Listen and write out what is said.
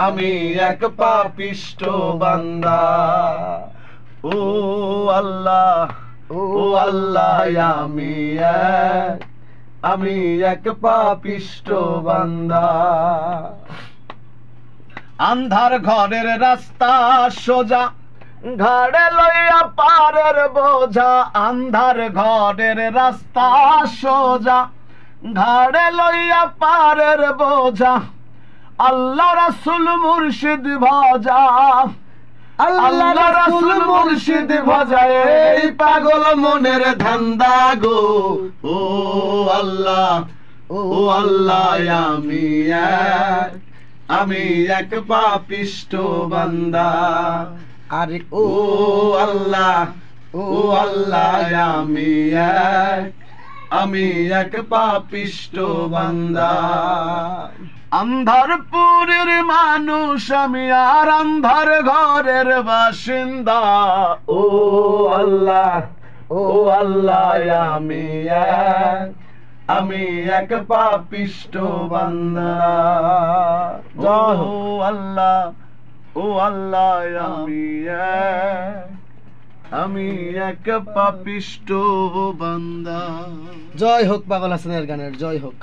আমি এক পাপিষ্ঠ বান্দা। ও আল্লাহ, ও আল্লাহ, আমি এক পাপিষ্ঠ বান্দা। আন্ধার ঘরের রাস্তা সোজা, ঘাড়ে লইয়া পারের বোঝা। আন্ধার ঘরের রাস্তা সোজা, ঘাড়ে লইয়া পারের বোঝা। আল্লাহ রাসূল মুর্শিদ ভজা, আল্লাহ রাসূল মুর্শিদ ভজা। এই পাগল মনের ধান্দা গো। ও আল্লাহ, ও আল্লাহ, আমি এক পাপিষ্ঠ বান্দা। আরে ও আল্লাহ, ও আল্লাহ, আমি এক পাপিষ্ঠ বান্দা। আন্ধারপুরের মানুষ আমি, আর আন্ধার ঘরের বাসিন্দা। ও আল্লাহ, ও আল্লাহ, আমি এক পাপিষ্ঠ বান্দা। ও আল্লাহ, ও আল্লাহ, আমি এক পাপিষ্ঠ বান্দা। জয় হোক পাগল হাসানের গানের, জয় হোক।